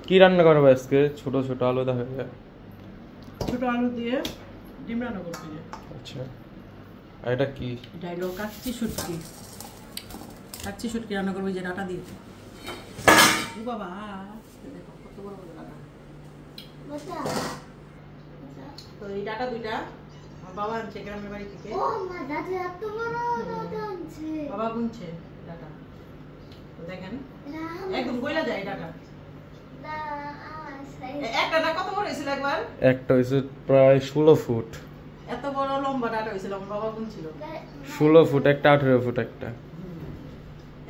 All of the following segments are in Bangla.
কি রান্না করবে আজকে? ছোট ছোট আলু দেখা যায়। ছোট আলু দিয়ে ডিম রান্না করতে যে। আচ্ছা, আর এটা কি? এটা হলো কাচ্চি শুটকি। কাচ্চি শুটকি রান্না করবো যে ডাটা দিয়ে। ও বাবা, দেখো কত বড় বড় ডাটা। তো এই ডাটা দুইটা আমার বাবা আনছে গ্রামের বাড়ি থেকে। ও মা, দাদা এত বড় ডাটা আনছে। বাবা গুনছে ডাটা। তো দেখেন একদম গইলা যায় ডাটা। একটা ডাটা কত বড় হয়েছিল একবার? একটা হয়েছে প্রায় 16 ফুট। এত বড় লম্বা ডাটা হয়েছিল, আমার বাবা গুনছিল। 16 ফুট একটা, 18 ফুট একটা।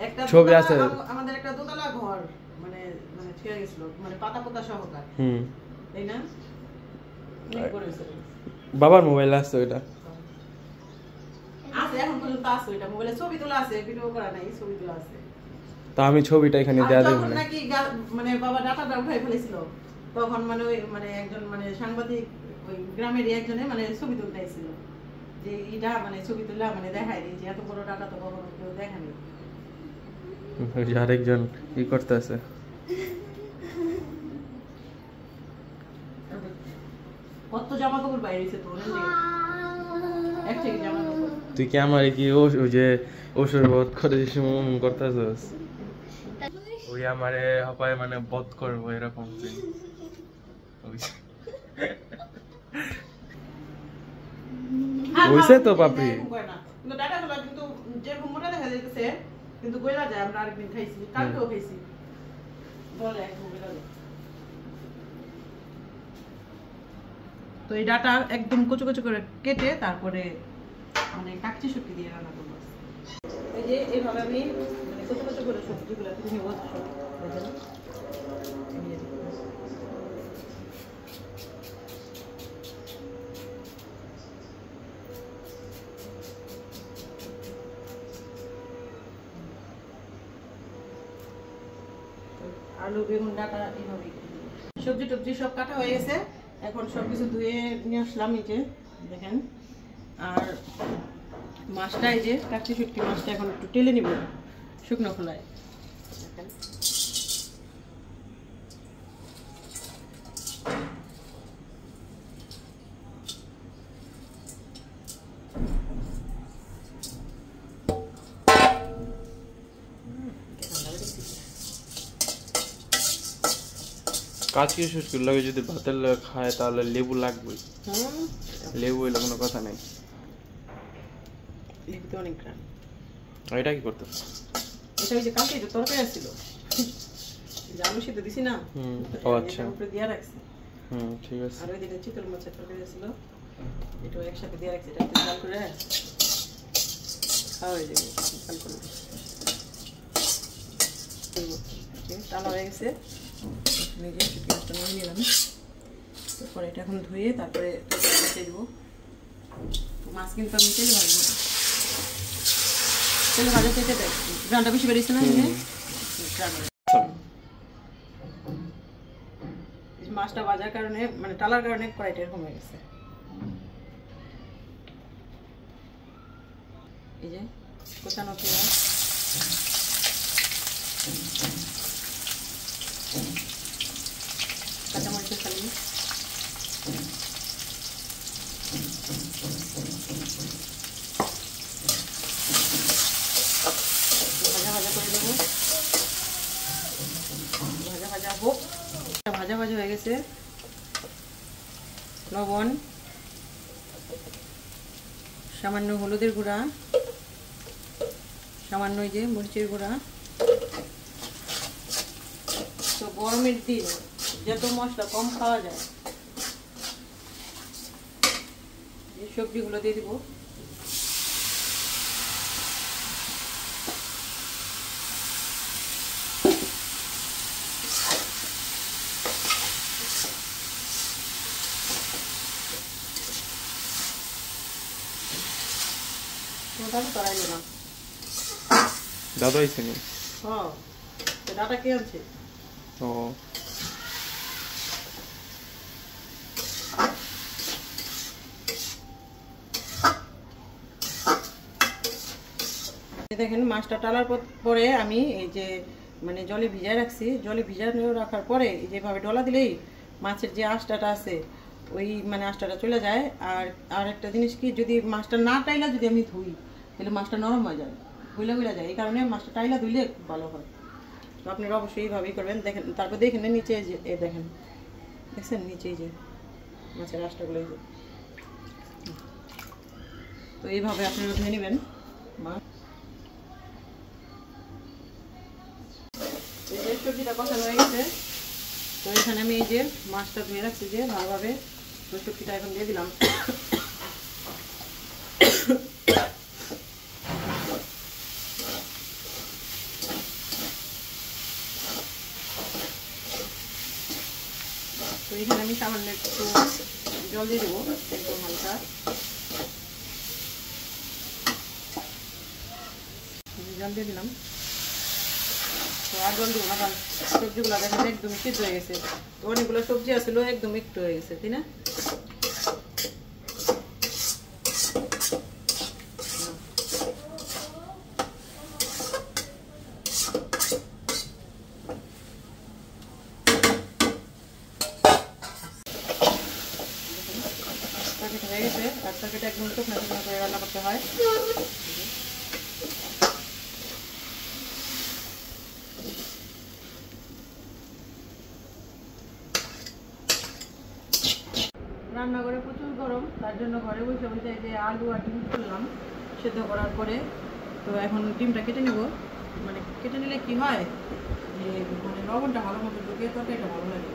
একটা ছবি আছে আমাদের একটা দোতলা ঘর, মানে মানে ছেড়ে গেছিল, মানে পাতা পাতা সহকার। তাই না? অনেক বড় হয়েছিল। বাবার মোবাইল আছে ওইটা? আছে, এখন পর্যন্ত আছে ওইটা। মোবাইলে ছবি তোলা আছে, ভিডিও করা নাই, ছবি তোলা আছে। তা আমি ছবিটা এখানে দেয়া দেব না নাকি মানে বাবা ডাটাটা উঠাই ফেলেছিল, তখন মানে ওই মানে একজন মানে সাংবাদিক ওই গ্রামের একজনে মানে ছবি তুলতে আইছিল, যে এটা মানে ছবি তুলা মানে দেখাই দিই যে এত বড় ডাটা তো কখনো কেউ দেখানি। আরেকজন কি করতেছে? কত জামা কাপড় বাইরে হয়েছে তো একটা জামা কাপড়। তুই কি আমার কি ওই যে ওষুধ বধ করে করতেছস? ওই আমারে হপায় মানে বধ করবো এরকম তুই। হইছে তো পাপড়ি। কিন্তু ডাটাগুলো কিন্তু যেরকম মোটা দেখা যাইতেছে কিন্তু গইলা যায়। আমরা আরেকদিন খাইছি, কালকেও খাইছি, বলে একদম গইলা যায়। তো এই ডাটা একদম কুচু কুচু করে কেটে তারপরে মানে কাচ্চি শুটকি দিয়ে রান্না করবো। এই যে এইভাবে আমি মানে কুচু কুচু করে সবজিগুলো নিব। আলু বেগুন ডাটা এইভাবে সবজি টবজি সব কাটা হয়ে গেছে। এখন সবকিছু ধুয়ে নিয়ে আসলাম, এই যে দেখেন। আর মাছটা, এই যে কাচ্চি শুটকি মাছটা এখন একটু টেলে নিব শুকনো খোলায়। দেখেন কাচ্চি শুটকির লগে যদি ভাতের লগে খায় তাহলে লেবু লাগবে। লেবু হইলে কোনো কথা নেই। লেবুতে অনেক গ্রাম। এটা কি করতেছ? এটা ওই যে কালকে যে তরকারি আসছিল, যে আলু সিদ্ধ দিছি না, ও আচ্ছা, উপরে দিয়ে রাখছি। ঠিক আছে। আর ওই দিকে চিতল মাছের তরকারি আসছিল, এটাও একসাথে দিয়ে রাখছি। এটা একটু ঝাল করে খাওয়া হয়ে যাবে ঝাল করে। টালা হয়ে গেছে, নিজে শুকনো মাছটা নিয়ে নিলাম। তারপরে এটা এখন ধুয়ে তারপরে বসিয়ে দেবো। মাছ কিন্তু আমি তেলে ভাজবো, তেলে ভাজা খেতে দেয়, গ্রানটা বেশি বেরিয়েছে না? মাছটা ভাজার কারণে মানে টালার কারণে কড়াইটা এরকম হয়ে গেছে। এই যে কোচানো পেঁয়াজ, কাঁচামরিচের ফালি, ভাজা ভাজা করে দেবো। ভাজা ভাজা হোক, ভাজা ভাজা হয়ে গেছে। লবণ, সামান্য হলুদের গুঁড়া, সামান্য যে মরিচের গুঁড়া। তো গরমের দিন যত মশলা কম খাওয়া যায়, এই সবজিগুলো দিয়ে দিব। কড়াই নিলাম। দাদা আইছে নি? হ্যাঁ, ডাটা কে আনছে? ও দেখেন মাছটা টালার পরে আমি এই যে মানে জলে ভিজায় রাখছি, জলে ভিজানো রাখার পরে যেভাবে ডলা দিলেই মাছের যে আঁশটাটা আছে ওই মানে আঁশটাটা চলে যায়। আর একটা জিনিস কি, যদি মাছটা না টাইলা যদি আমি ধুই তাহলে মাছটা নরম হয়ে যায়, গুলা যায়। এই কারণে মাছটা টাইলা ধুইলে খুব ভালো হয়। তো আপনারা অবশ্যই এইভাবেই করবেন। দেখেন, তারপর দেখেন নিচে যে দেখেন, দেখছেন নিচেই যে মাছের আঁশটাগুলো এই যে, তো এইভাবে আপনারা ধুয়ে নেবেন মাছ। এই যে সবজিটা কষানো হয়ে গেছে, তো এখানে আমি এই যে মাছটা ধুয়ে রাখছি যে ভালোভাবে, তো সবজিটা এখন দিয়ে দিলাম। তো এখানে আমি সামান্য একটু জল দিয়ে দেবো, একদম হালকা জল দিয়ে দিলাম। তো আর জল দিব না, কারণ সবজিগুলো দেখেন একদম সিদ্ধ হয়ে গেছে। তো অনেকগুলো সবজি আসলে একদম একটু হয়ে গেছে, তাই না? তরকারিটা হয়ে গেছে, আর তরকারিটা একদম শুকনো শুকনো করে রান্না করতে হয়। রান্নাঘরে প্রচুর গরম, তার জন্য ঘরে বসে বসে যে আলু আর ডিম করলাম সেদ্ধ করার পরে। তো এখন ডিমটা কেটে নিব, মানে কেটে নিলে কি হয় যে মানে লবণটা ভালো মতো ঢুকে তরকারিটা ভালো লাগে।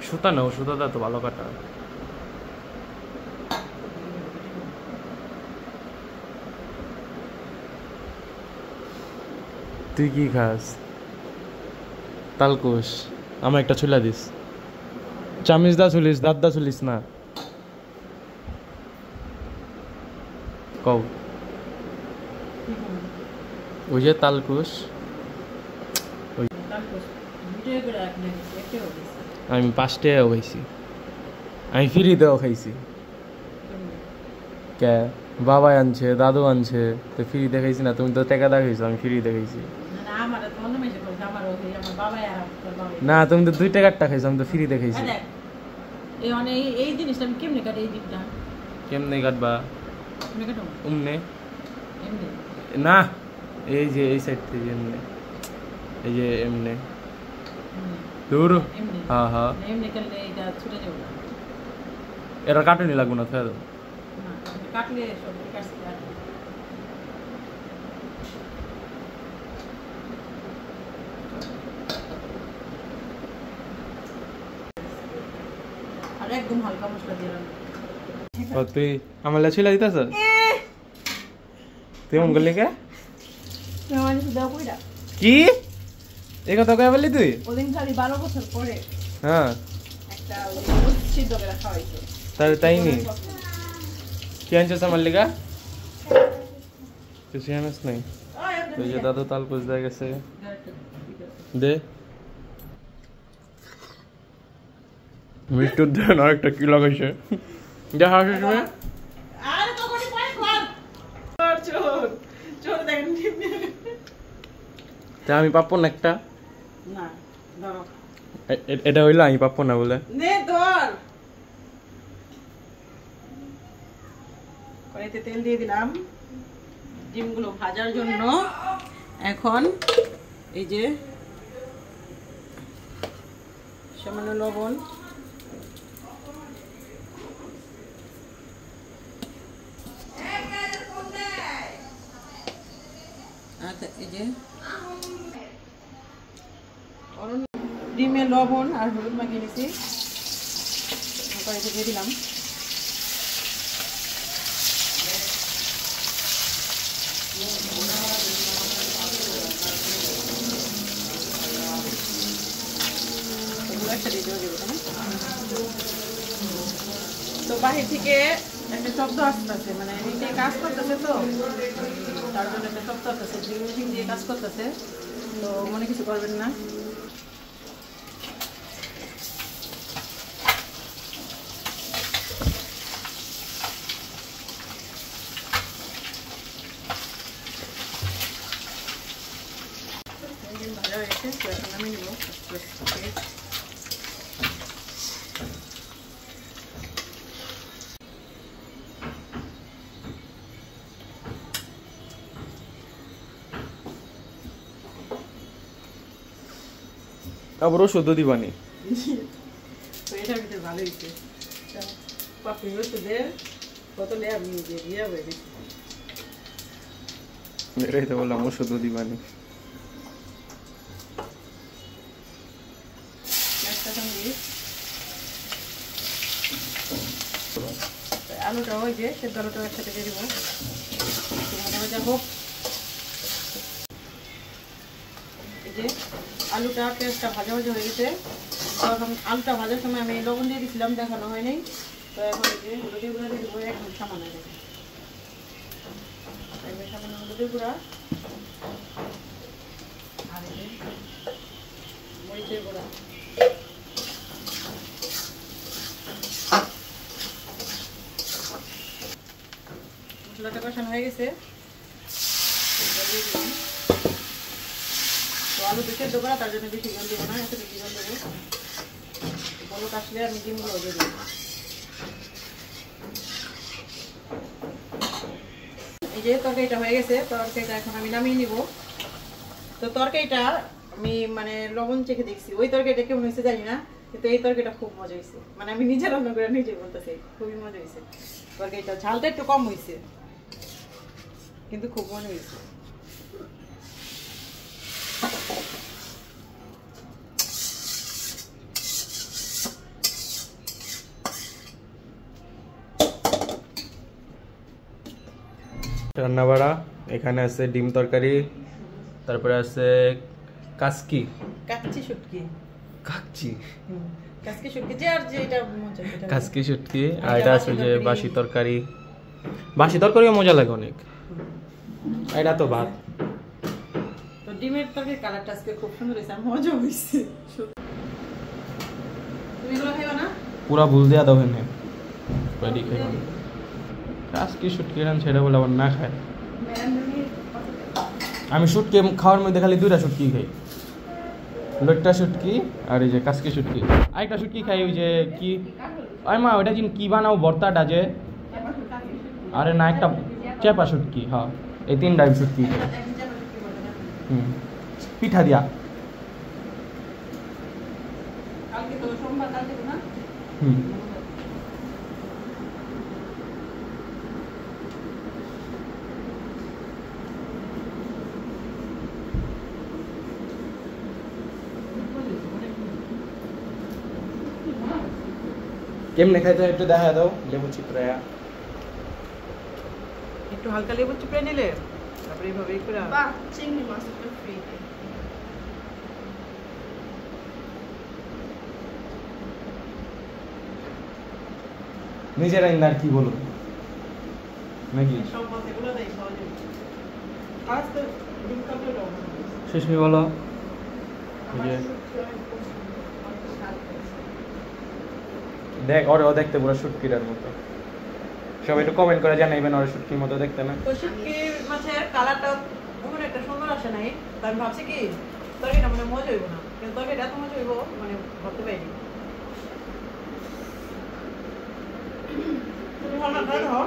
সুতা নাও, সুতাটা তো ভালো কাটা। তুই কি খাস? তালকুশ। আমার একটা ছুলা দিস। চামিচ দা চুলিস, দাঁত দা চুলিস না। কও। ওই যে তালকুশ, আমি 5 টাকাও খাইছি, আমি ফ্রিতেও খাইছি। কে বাবা আনছে, দাদু আনছে, তো ফ্রিতে খাইছি না? তুমি তো টাকা দা খাইছো, আমি ফ্রিতে খাইছি। না, তুমি তো 2 টাকারটা খাইছো, আমি তো ফ্রিতে খাইছি। এই জিনিসটা আমি কেমনে কাটি? এই দিকটা কেমনে কাটবা? উমনে এমনি না, এই যে এই সাইড থেকে এমনে, এই যে এমনে দূর। হ্যাঁ হ্যাঁ, এমনি করলে এটা ছুটে যাবে না। এটা কাটুনি লাগবে না, ফেল। না, কাটলে সব কাটতে আর একদম হালকা মশলা দিলাম। তুই আমার লাছিলা দিতাছ? তুই এমন করলি কে? কি এই কথা কয়ে বললি তুই? ওদিন খালি 12 বছর পরে হ্যাঁ একটা সিদ্ধ করে খাওয়াইছো। তাই নি? কি আনছিস আমার লিগা? কিছু আনিস নাই? ওই যে দাদু তালকুশ দিয়ে গেছে, দে মৃত্যুর দেন আরেকটা কি লাগাইছে। যা হাসিস না। আরে তখনই পরে কর চোর চোর দেখেন। তা আমি পাবো না একটা? না ধরো, এটা হইলো আমি পাবো না বলে? নে ধর। কড়াইতে তেল দিয়ে দিলাম ডিমগুলো ভাজার জন্য। এখন এই যে সামান্য লবণ, এই যে ডিমে লবণ আর হলুদ মাখিয়ে নিয়েছি, কড়াইতে দিয়ে দিলাম। এগুলো একসাথে দিয়ে দেবো, তাই না? তো বাহির থেকে একটা শব্দ আসতেছে, মানে নিচে কাজ করতেছে, তো তার জন্য একটা শব্দ আসতেছে, ড্রিল মেশিন দিয়ে কাজ করতেছে, তো মনে কিছু করবেন না। আবার ওষুধ দিবানি তো এটার ভিতরে ভালো হয়েছে পাপড়ি ওষুধের বোতলে আমি দিয়ে হয়ে গেছি এটাই তো বললাম ওষুধ দিবানি আলুটা ওই যে সেদ্ধ আলুটাও একসাথে দিয়ে দিব ভাজা হোক এই যে আলুটা পেঁয়াজটা ভাজা ভাজা হয়ে গেছে তখন আলুটা ভাজার সময় আমি লবণ দিয়ে দিয়েছিলাম দেখানো হয়নি তো এখন এই যে হলুদের গুঁড়া দিয়ে দেবো একদম সামান্য দেবো সামান্য হলুদের গুঁড়া আর এই যে মরিচের গুঁড়া মশলাটা কষানো হয়ে গেছে তো আলু তো সেদ্ধ করা তার জন্য বেশি জল দেবো না এত বেশি জল দেবো বলক আসলে আমি ডিমগুলো দিয়ে দেবো এই যে তরকারিটা হয়ে গেছে তরকারিটা এখন আমি নামিয়ে নিব তো তরকারিটা আমি মানে লবণ চেখে দেখছি ওই তরকারিটা কেমন হয়েছে জানি না কিন্তু এই তরকারিটা খুব মজা হয়েছে মানে আমি নিজে রান্না করে নিজে বলতেছি খুবই মজা হয়েছে তরকারিটা ঝালটা একটু কম হয়েছে কিন্তু খুব মজা হয়েছে রান্না বাড়া এখানে আছে ডিম তরকারি তারপরে আছে কাচকি কাচ্চি শুটকি কাকচি কাচকি শুটকি যে আর যে এটা মজা এটা কাচকি শুটকি আর এটা আছে যে বাসি তরকারি মজা লাগে অনেক এটা তো ভাত তো ডিমের তরকারি কালারটা আজকে খুব সুন্দর হয়েছে আর মজা হয়েছে তুমি এগুলো খাইবা না পুরা ভুল দেওয়া দাও হেনে রেডি খাই কাচকি শুটকি রান সেটা বলে আবার না খায় আমি শুটকি খাওয়ার মধ্যে খালি দুইটা শুটকি খাই লোটটা শুটকি আর এই যে কাচকি শুটকি আরেকটা শুটকি খাই ওই যে কি আরে মা ওইটা কি বানাও ভর্তাটা যে আরে না একটা চেপা শুটকি হ্যাঁ এই তিনটাই শুটকি খাই পিঠা দিয়া কালকে তো সোমবার কালকে তো না কেমনে খাইতে একটু দেখা দাও লেবু চিপড়ায়া একটু হালকা লেবু চিপড়ে নিলে তারপরে এইভাবে করে বাহ চিংড়ি মাছ একটা ফ্রি নিজের আইন আর কি বলো নাকি সব মাছ এগুলো দেয় সহজে আজ তো ডিম কাটলে দাও শেষমি বলো এই যে দেখ ওরও দেখতে পুরো শুটকিটার মতো সবাই একটু কমেন্ট করে জানাইবেন ওর শুটকির মতো দেখতে না তো শুটকির মাছের কালারটা ওখানে একটা সুন্দর আসে নাই তো আমি ভাবছি কি তরকারিটা মানে মজা হইব না কিন্তু তরকারিটা এত মজা হইব মানে ভাবতে পারিনি তুমি ভালো না খাই দেখো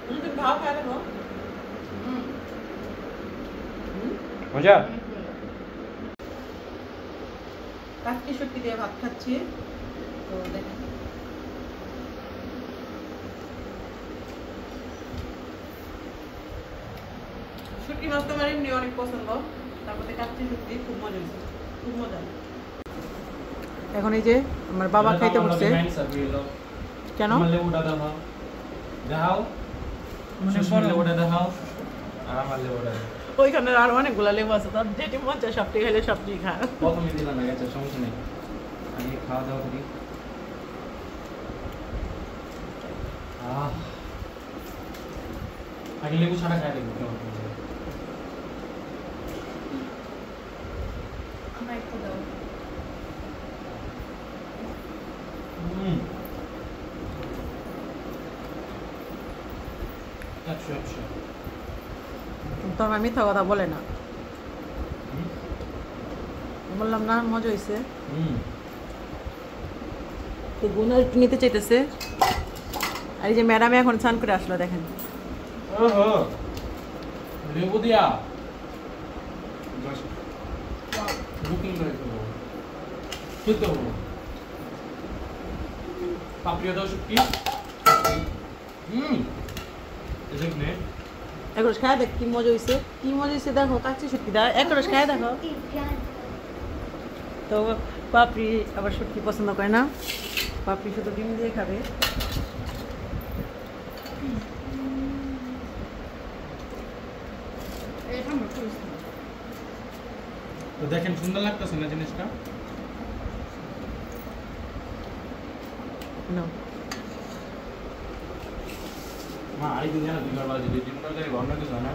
তুমি ভালো খাই দেখো মজা কাটকি শুটকি দিয়ে ভাত খাচ্ছি তো দেখেন শুটকি মাছ তো আমার এমনি অনেক পছন্দ তারপরে কাটকি শুটকি খুব মজা হয়েছে খুব মজা এখন এই যে আমার বাবা খাইতে বসছে কেন লেবুটা দাও দেখাও লেবুটা দেখাও আর আমার লেবুটা ওইখানে আর অনেকগুলা লেবু আছে তার যেটি মজা সবটি খাইলে সবটি খায় প্রথমে দিলাম না গেছে সমস্যা নেই আগে খাওয়া দাওয়া করি আগে লেবু ছাড়া খাই দেখবো কেমন আমার একটু দাও আচ্ছা তো আমার মিথ্যা কথা বলে না বললাম না মজা হয়েছে। হুম তো বোন একটু নিতে চাইতেছে। আর এই যে ম্যাডামে এখন স্নান করে আসলো দেখেন। ওহো লেবু দিয়া বুকিং করে দেবো খেতে হবো পাপড়িয়া দাও শুটকি এখানে এক রস খায় দেখ কি মজা হয়েছে, কি মজা হয়েছে দেখো কাচ্চি শুটকি দা এক রস খায় দেখো। তো পাপড়ি আবার শুটকি পছন্দ করে না, পাপড়ি শুধু ডিম দিয়ে খাবে। তো দেখেন সুন্দর লাগতেছে না জিনিসটা। না মা আরেকদিন জানা দুই ঘর যদি ডিম তরকারি অন্য কিছু হয় না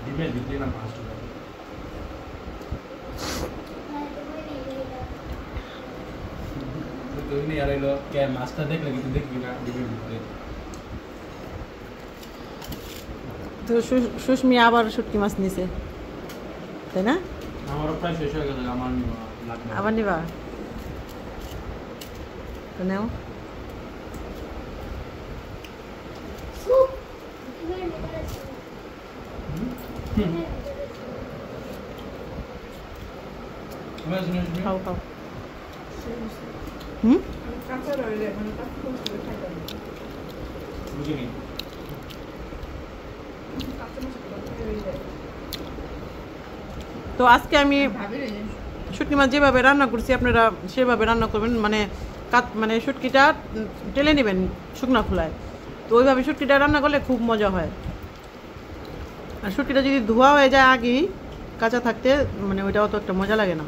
ডিমের ভিতরে না ফার্স্ট হবে তো এমনি আর এলো কে মাছটা দেখলে কিন্তু দেখবি না ডিমের ভিতরে। তো সুস্মি আবার শুটকি মাছ নিছে তাই না? আমারও প্রায় শেষ হয়ে গেছে আমার লাগবে আবার নিবা তো নেও। খাও খাও। হুম বুঝিনি তো আজকে আমি শুটকি মাছ যেভাবে রান্না করছি আপনারা সেভাবে রান্না করবেন, মানে মানে শুটকিটা টেলে নেবেন শুকনো খোলায়, তো ওইভাবে শুটকিটা রান্না করলে খুব মজা হয়। আর শুটকিটা যদি ধোয়া হয়ে যায় আগেই কাঁচা থাকতে মানে ওইটা অত একটা মজা লাগে না।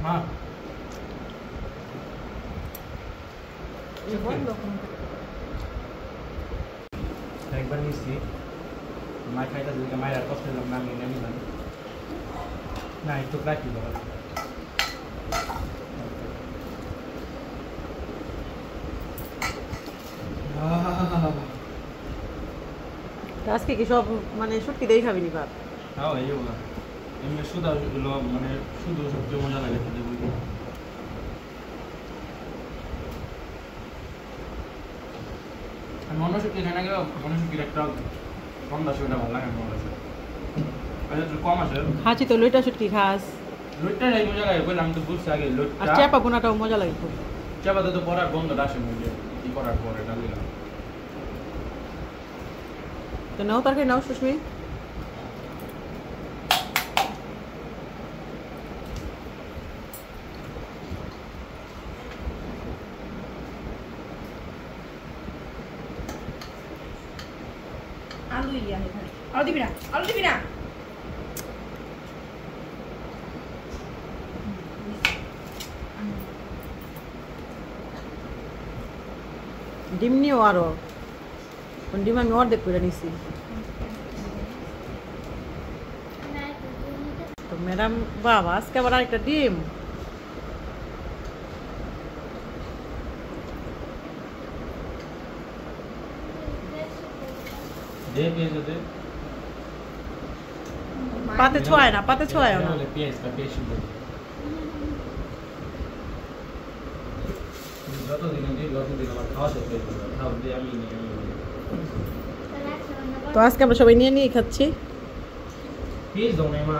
মা একবার নিচ্ছি মায় খাইতে দিকে মায়ের আর কষ্ট দিলাম না আমি নিলাম না একটু রাখি বাবা। তো আজকে কি সব মানে শুটকি দিয়ে খাবি নি ভাত? হ্যাঁ এই বলা এমনি শুধু মানে শুধু সবচেয়ে মজা লাগে খেতে বুঝলি। আর মনসুকি খাই না গেলে মনসুকির একটা সন্ধ্যা সেটা ভালো লাগে আমার কাছে একটু কম আছে। খাচ্ছি তো লইটা শুটকি খাস, লোটটা এই মজা লাগে বললাম তো বুঝছি আগে আর লোটটা চেপা বোনাটাও মজা লাগে খুব। চাপাতে তো পড়ার গন্ধটা আসে মুখে কি করার পর এটা দিলাম। তো নাও তরকারি নাও সুস্মি। আলু ইয়া এখানে আলু দিবি না, আলু দিবি না। ডিম নিও আরো, ডিম আমি অর্ধেক করে নিছি। তো ম্যাডাম বাবা আজকে আবার আরেকটা ডিম। দে পেঁয়াজ দে পাতে ছোঁয় না, পাতে ছোঁয় না। পেঁয়াজটা বেশি দে যতদিন দিই যতদিন আমার খাওয়া শেষ হয়ে যাবে খাও দিয়ে আমি নিয়ে তো আজকে আমরা সবাই নিয়ে নিয়ে খাচ্ছি। পেঁয়াজ দাও না মা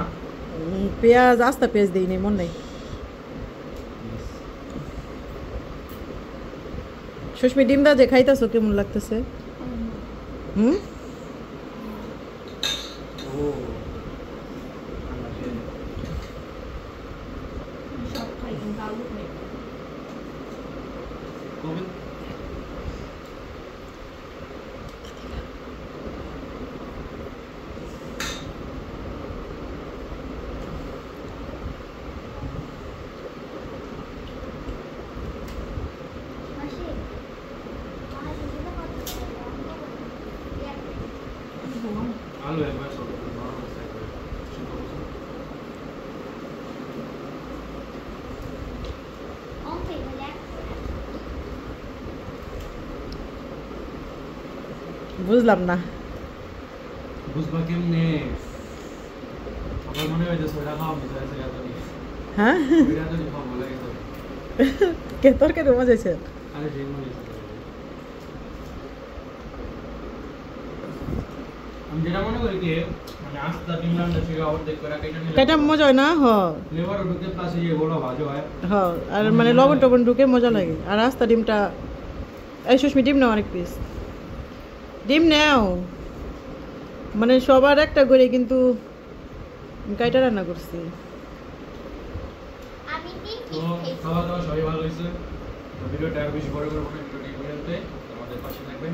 পেঁয়াজ আস্তা পেঁয়াজ দিই নি মন নেই। সুস্মি ডিম দা যে খাইতেছো কেমন লাগতেছে? হুম ও সব খাই কিন্তু আলু খাই। গোবিন্দ আলু একবার সব নরম আছে একবার শুদ্ধ করছো বুঝলাম না। বুঝবা কেমনে আমার মনে হয় যে সোডা খাওয়া মিস হয়েছে এত হ্যাঁ বিরাট তো খাওয়া ভালো লাগে কে তরকারি মজাইছে আরে সেই মনে আমি যেটা মনে করি কি মানে আস্তা ডিম রান্না শিখা অর্ধেক করে এটা মজা হয় না ফ্লেভার ঢুকে প্লাস এই বড় ভাজা হয় আর মানে লবণ টবণ ঢুকে মজা লাগে আর আস্তা ডিমটা এই সুস্মি ডিম নাও অনেক পিস ডিম নাও মানে সবার একটা করে কিন্তু কাইটা রান্না করছি তো খাওয়া দাওয়া সবাই ভালো হয়েছে তো ভিডিওটা আরো বেশি বড় করবো না ভিডিওটি এই পর্যন্তই আমাদের পাশে থাকবেন